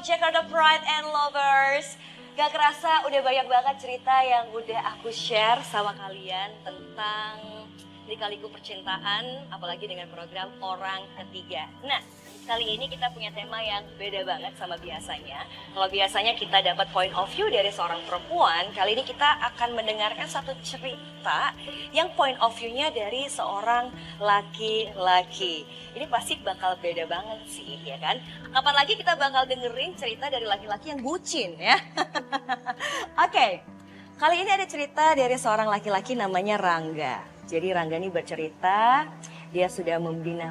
Jakarta Pride and Lovers. Gak kerasa udah banyak banget cerita yang udah aku share sama kalian tentang lika-liku percintaan, apalagi dengan program Orang Ketiga. Nah, kali ini kita punya tema yang beda banget sama biasanya. Kalau biasanya kita dapat point of view dari seorang perempuan, kali ini kita akan mendengarkan satu cerita yang point of view-nya dari seorang laki-laki. Ini pasti bakal beda banget sih, ya kan? Kapan lagi kita bakal dengerin cerita dari laki-laki yang bucin, ya? Oke, kali ini ada cerita dari seorang laki-laki namanya Rangga. Jadi Rangga ini bercerita, dia sudah membina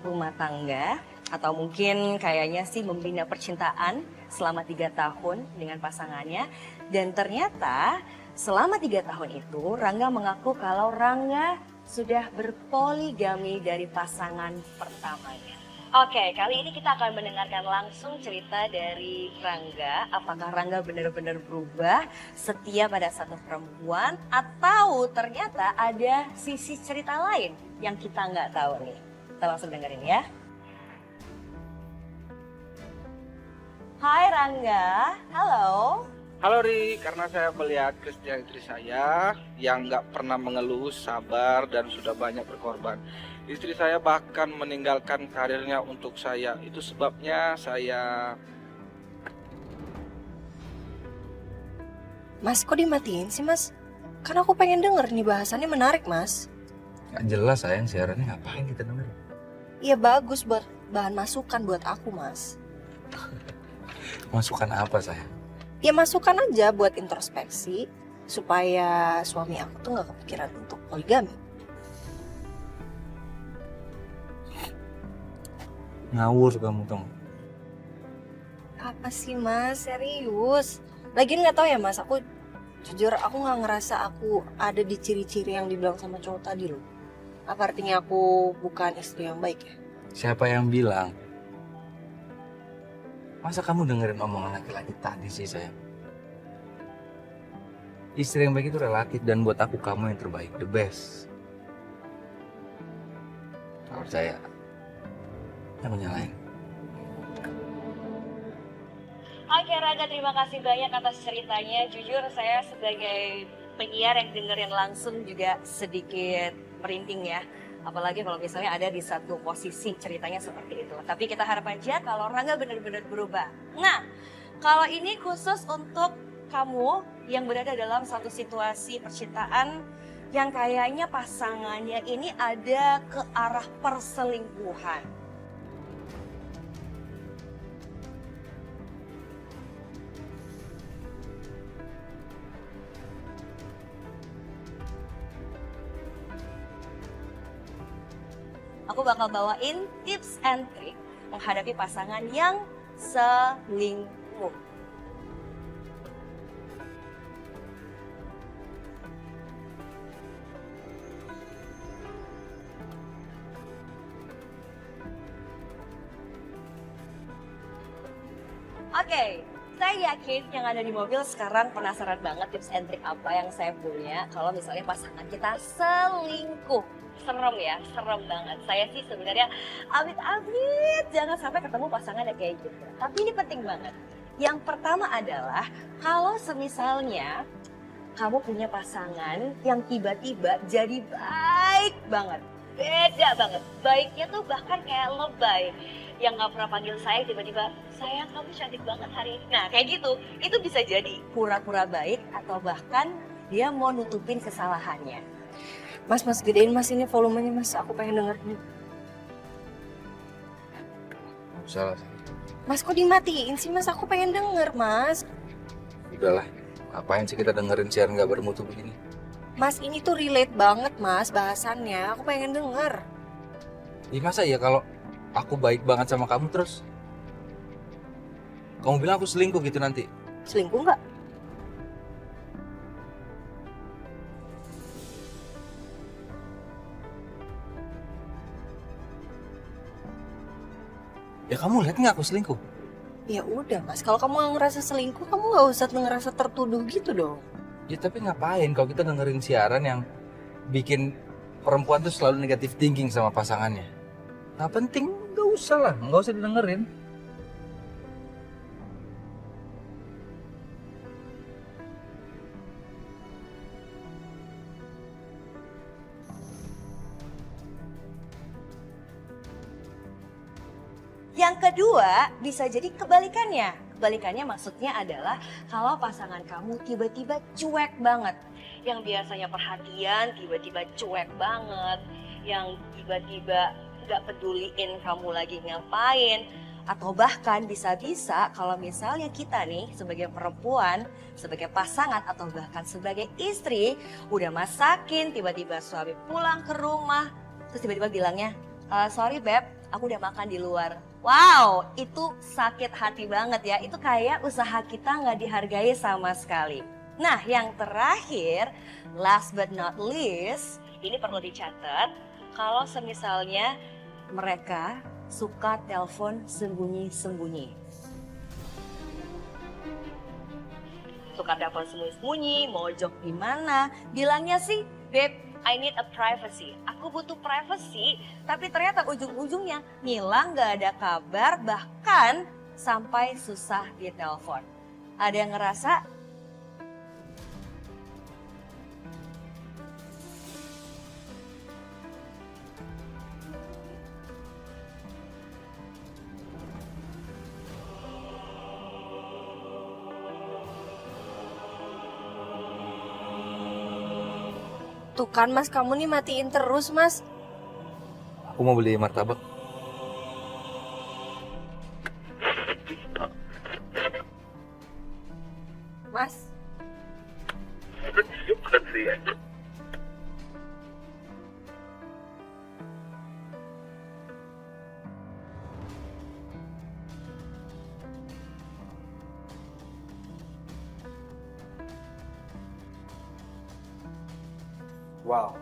rumah tangga, atau mungkin kayaknya sih membina percintaan selama 3 tahun dengan pasangannya. Dan ternyata selama 3 tahun itu Rangga mengaku kalau Rangga sudah berpoligami dari pasangan pertamanya. Oke, kali ini kita akan mendengarkan langsung cerita dari Rangga. Apakah Rangga benar-benar berubah setia pada satu perempuan atau ternyata ada sisi cerita lain yang kita nggak tahu nih. Kita langsung dengerin ya. Hai Rangga, halo. Halo Ri, karena saya melihat kesetiaan istri saya yang nggak pernah mengeluh, sabar dan sudah banyak berkorban. Istri saya bahkan meninggalkan karirnya untuk saya. Itu sebabnya saya... Mas, kok dimatiin sih mas? Kan aku pengen denger nih, bahasannya menarik mas. Gak jelas sayang, siarannya ngapain kita dengerin? Iya bagus buat bahan masukan buat aku mas. Masukan apa sayang? Ya masukan aja buat introspeksi supaya suami aku tuh gak kepikiran untuk poligami. Ngawur kamu dong. Apa sih mas, serius? Lagian gak tahu ya mas, aku jujur aku gak ngerasa aku ada di ciri-ciri yang dibilang sama cowok tadi loh. Apa artinya aku bukan istri yang baik ya? Siapa yang bilang? Masa kamu dengerin omongan laki-laki tadi sih sayang? Istri yang baik itu relatif dan buat aku kamu yang terbaik, the best. Kalau saya, aku nyalain. Oke Rangga, terima kasih banyak atas ceritanya. Jujur saya sebagai penyiar yang dengerin langsung juga sedikit merinding ya. Apalagi kalau misalnya ada di satu posisi ceritanya seperti itu. Tapi kita harap aja kalau Rangga benar-benar berubah. Nah, kalau ini khusus untuk kamu yang berada dalam satu situasi percintaan yang kayaknya pasangannya ini ada ke arah perselingkuhan. Aku bakal bawain tips and trick menghadapi pasangan yang selingkuh. Oke, saya yakin yang ada di mobil sekarang penasaran banget tips and trick apa yang saya punya kalau misalnya pasangan kita selingkuh. Serem ya, serem banget. Saya sih sebenarnya amit-amit jangan sampai ketemu pasangan yang kayak gitu. Tapi ini penting banget. Yang pertama adalah kalau semisalnya kamu punya pasangan yang tiba-tiba jadi baik banget. Beda banget. Baiknya tuh bahkan kayak lebay. Yang gak pernah panggil saya tiba-tiba, sayang kamu cantik banget hari ini. Nah kayak gitu, itu bisa jadi pura-pura baik atau bahkan dia mau nutupin kesalahannya. Mas, gedein mas ini volumenya mas, aku pengen denger nih. Salah sayang. Mas kok dimatiin sih mas, aku pengen denger mas. Udahlah, ngapain sih kita dengerin siaran gak bermutu begini? Mas ini tuh relate banget mas bahasannya, aku pengen denger. Ya masa ya kalau aku baik banget sama kamu terus kamu bilang aku selingkuh gitu nanti? Selingkuh nggak? Ya kamu lihat nggak aku selingkuh? Ya udah mas, kalau kamu nggak ngerasa selingkuh, kamu nggak usah ngerasa tertuduh gitu dong. Ya tapi ngapain kalau kita dengerin siaran yang bikin perempuan tuh selalu negatif thinking sama pasangannya? Nggak penting, nggak usah lah, nggak usah didengerin. Yang kedua, bisa jadi kebalikannya. Kebalikannya maksudnya adalah kalau pasangan kamu tiba-tiba cuek banget. Yang biasanya perhatian, tiba-tiba cuek banget. Yang tiba-tiba gak peduliin kamu lagi ngapain. Atau bahkan bisa-bisa kalau misalnya kita nih sebagai perempuan, sebagai pasangan atau bahkan sebagai istri udah masakin, tiba-tiba suami pulang ke rumah, terus tiba-tiba bilangnya, sorry beb, aku udah makan di luar. Wow, itu sakit hati banget ya, itu kayak usaha kita nggak dihargai sama sekali. Nah yang terakhir, last but not least, ini perlu dicatat, kalau semisalnya mereka suka telepon sembunyi-sembunyi. Suka telepon sembunyi-sembunyi, mojok di mana? Bilangnya sih, babe, I need a privacy. Aku butuh privacy, tapi ternyata ujung-ujungnya ngilang, gak ada kabar, bahkan sampai susah ditelepon. Ada yang ngerasa? Tuh kan mas, kamu nih matiin terus mas. Aku mau beli martabak. Mas. Wow.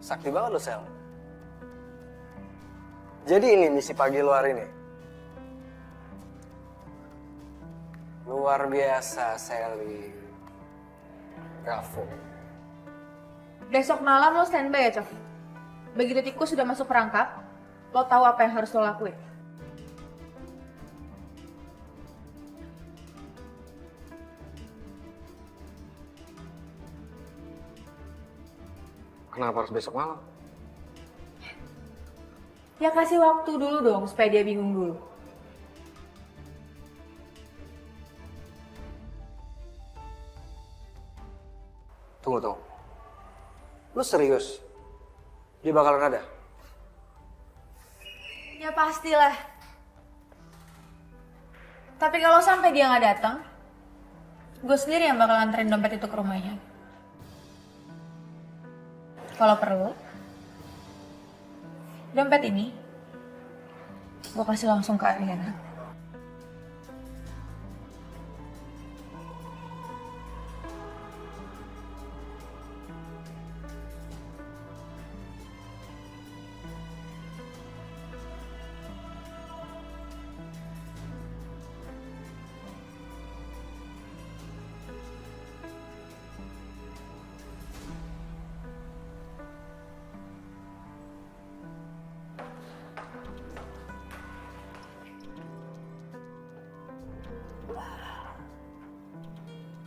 Sakti banget lo, Sel. Jadi ini misi pagi lu hari ini? Luar biasa, Sally. Bravo. Besok malam lo standby ya, Cok. Begitu tikus sudah masuk perangkap, lo tahu apa yang harus lo lakuin. Kenapa harus besok malam? Ya kasih waktu dulu dong supaya dia bingung dulu. Tunggu. Lu serius? Dia bakalan ada? Ya pastilah. Tapi kalau sampai dia nggak datang, gue sendiri yang bakal anterin dompet itu ke rumahnya. Kalau perlu, dompet ini gue kasih langsung ke Ariana.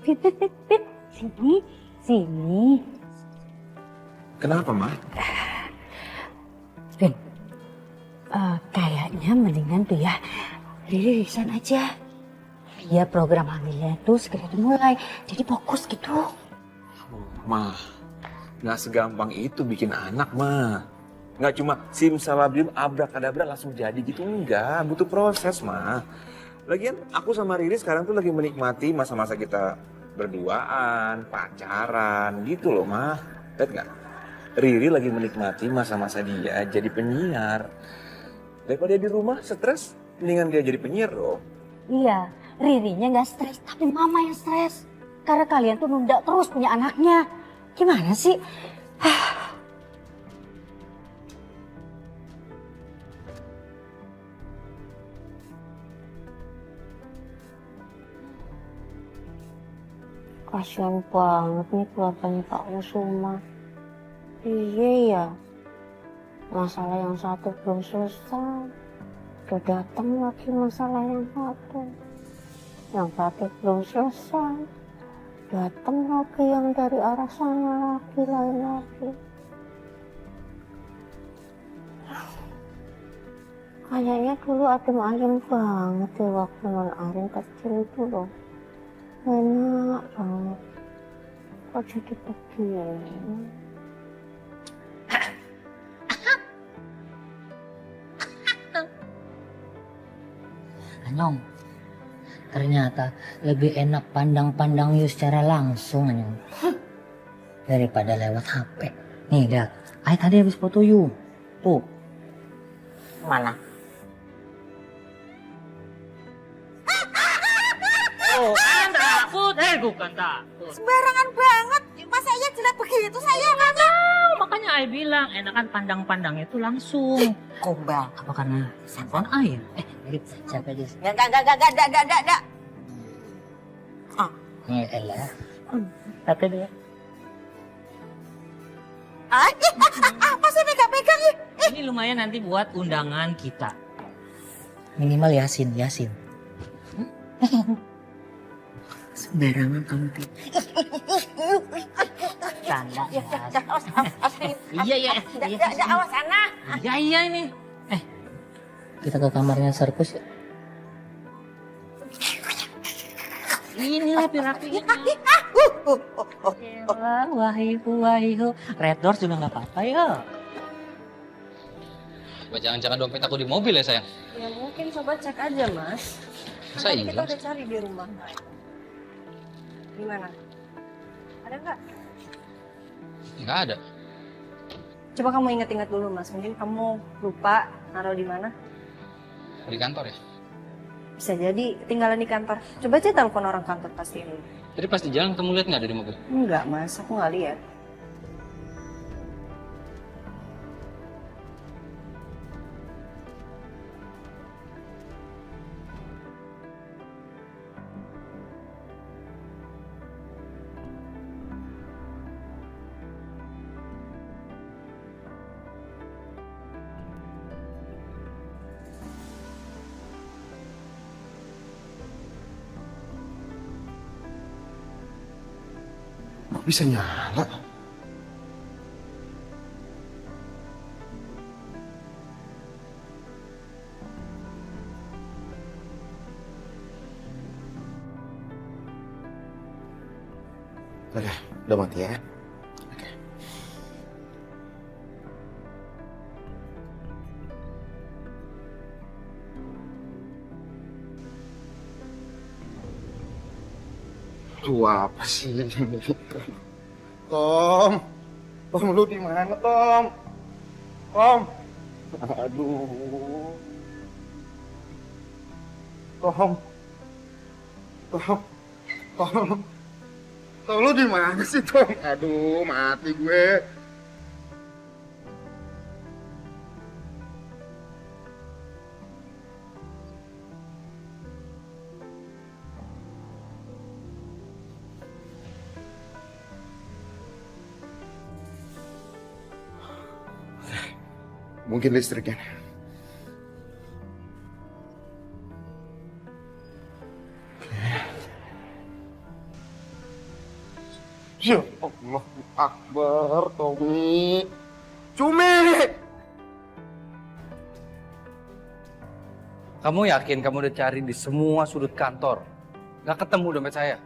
Pit, sini. Kenapa, Ma? Vin, kayaknya mendingan tuh ya, Riri resign aja. Ya program hamilnya tuh segera dimulai, jadi fokus gitu. Ma, nggak segampang itu bikin anak, Ma. Nggak cuma simsalabim abrakadabra langsung jadi gitu, enggak. Butuh proses, Ma. Lagian aku sama Riri sekarang tuh lagi menikmati masa-masa kita berduaan, pacaran gitu loh, Ma. Lihat nggak? Riri lagi menikmati masa-masa dia jadi penyiar. Daripada dia di rumah stres, mendingan dia jadi penyiar loh. Iya, Ririnya nggak stres, tapi mama yang stres. Karena kalian tuh nunda terus punya anaknya. Gimana sih? Kasian banget nih keluarganya Pak Kusuma. Iya ya, masalah yang satu belum selesai. Udah datang lagi masalah yang satu. Yang satu belum selesai. Datang lagi yang dari arah sana lagi, lain lagi. Kayaknya dulu adem ayem banget ya waktu non Arin kecil itu loh. Enak banget. Kok jadi begini? Anyong, ternyata lebih enak pandang-pandang you secara langsung Anyong. Daripada lewat HP. Nih lihat, Ay tadi habis foto you. Tuh. Mana? Oh, kan takut. Bukan takut. Sembarangan banget. Masa iya jelek begitu saya nggak Makanya Ay bilang, enakan pandang-pandangnya itu langsung. Gombal. Apa karena handphone Ay? Siapa aja? Enggak. Elah. Tapi dia. Apa sih pegang-pegang ya? Ini lumayan nanti buat undangan kita. Minimal Yasin. Sembarangan kamu tuh. Canda. Iya. Awas sana. Iya ini. Kita ke kamarnya Serkus ya. Ini rapi-rapi. Wahihu. Red Doors juga nggak apa-apa ya. Jangan-jangan dompet aku di mobil ya sayang? Ya mungkin coba cek aja mas. Masa Tadi kita hilang? udah cari di rumah. Gimana? Ada nggak? Nggak ada. Coba kamu inget-inget dulu mas. Mungkin kamu lupa naruh di mana. Di kantor ya? Bisa jadi ketinggalan di kantor. Coba aja telepon orang kantor pasti ini. Tadi pas di jalan kamu lihat nggak ada di mobil? Enggak mas, aku nggak lihat. Kok bisa nyala? Oke, udah mati ya. Oke. Lu apa sih? Tom, lu di mana, Tom? Tom, aduh, Tom, lu di mana sih, Tom? Aduh, mati gue. Mungkin listriknya. Ya Allah Akbar, Tommy. Cumi! Kamu yakin kamu udah cari di semua sudut kantor? Nggak ketemu dompet saya?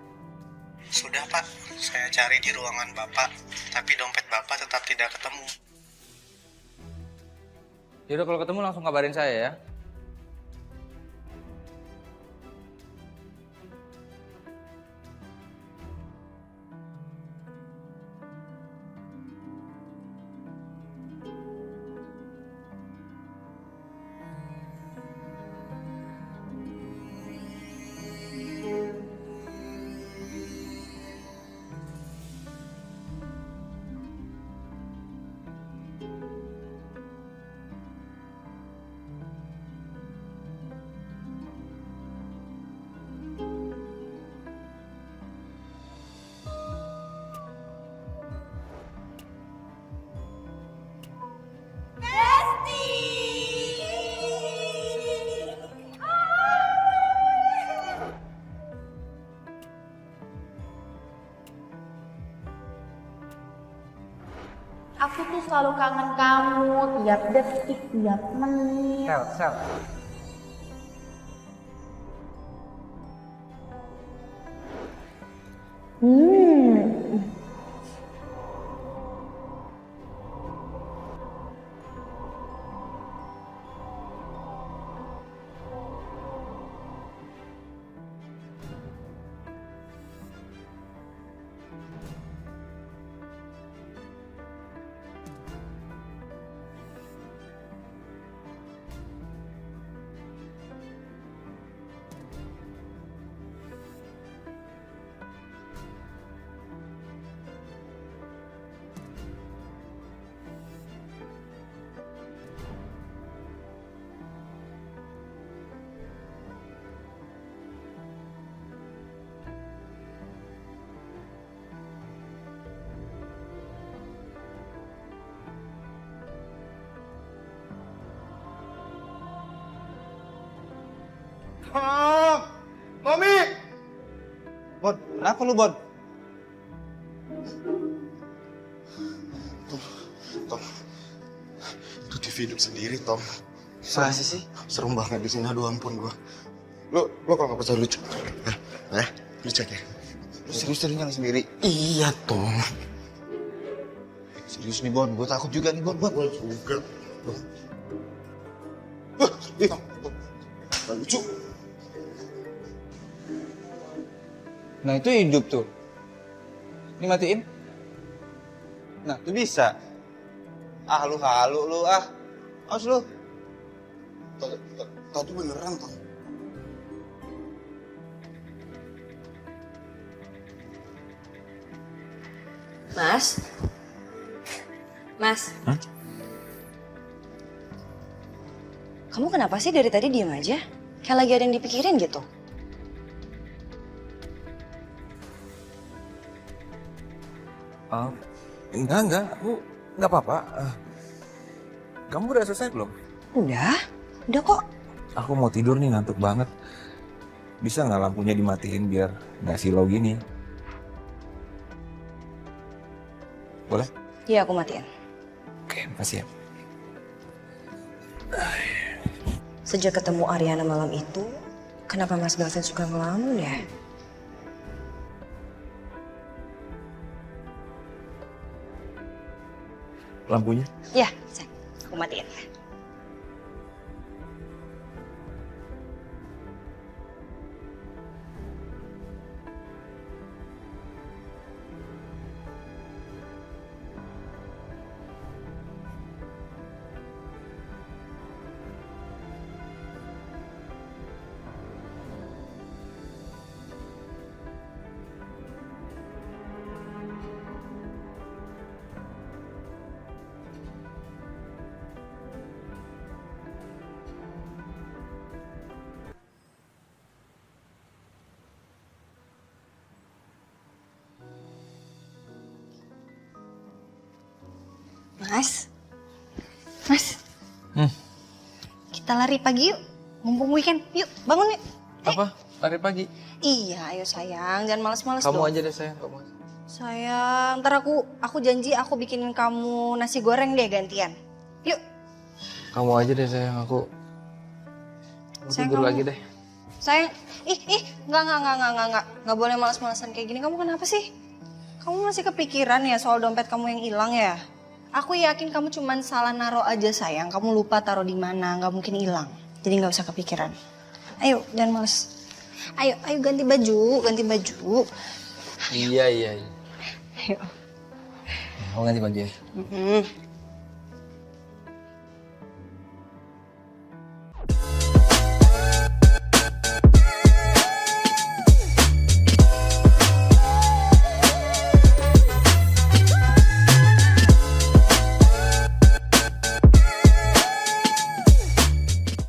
Sudah Pak, saya cari di ruangan Bapak, tapi dompet Bapak tetap tidak ketemu. Yaudah kalau ketemu langsung kabarin saya ya. Aku tuh selalu kangen kamu tiap detik, tiap menit. Sel. Mami! Bon, kenapa lu, Bon? Tom, itu TV hidup sendiri, Tom. Masa sih? Serem banget di sini, aduh ampun gua. Lo kalau nggak percaya lu cek. Lu cek ya. Lu serius tadi nyala sendiri? Iya, Tom. Serius nih, Bon. Gue takut juga nih, Bon. Gue juga. Tom. Gak lucu. Nah itu hidup tuh. Ini matiin. Nah itu bisa. Ah lu halu lu ah. Awas lu. Tadi beneran, Tom. Mas. Hah? Kamu kenapa sih dari tadi diem aja? Kayak lagi ada yang dipikirin gitu. Enggak, aku enggak apa-apa. Kamu udah selesai belum? Udah kok. Aku mau tidur nih, ngantuk banget. Bisa nggak lampunya dimatiin biar nggak silau gini? Boleh? Iya aku matiin. Oke, makasih ya. Sejak ketemu Ariana malam itu, kenapa Mas Gavin suka ngelamun ya? Lampunya? Ya, aku matiin. Mas, kita lari pagi yuk, mumpung weekend. Yuk, bangun yuk. Apa? Lari pagi? Iya, ayo sayang, jangan males-males Kamu dong. aja deh sayang, kamu aja. Sayang, ntar aku janji aku bikinin kamu nasi goreng deh gantian. Yuk. Kamu aja deh sayang, aku Sayang, tidur kamu- lagi deh. Sayang, nggak boleh malas-malasan kayak gini. Kamu kenapa sih? Kamu masih kepikiran ya soal dompet kamu yang hilang ya? Aku yakin kamu cuman salah naruh aja sayang. Kamu lupa taruh di mana, nggak mungkin hilang. Jadi nggak usah kepikiran. Ayo, jangan males. Ayo ganti baju. Iya. Ayo. Mau ganti baju ya? Mhm.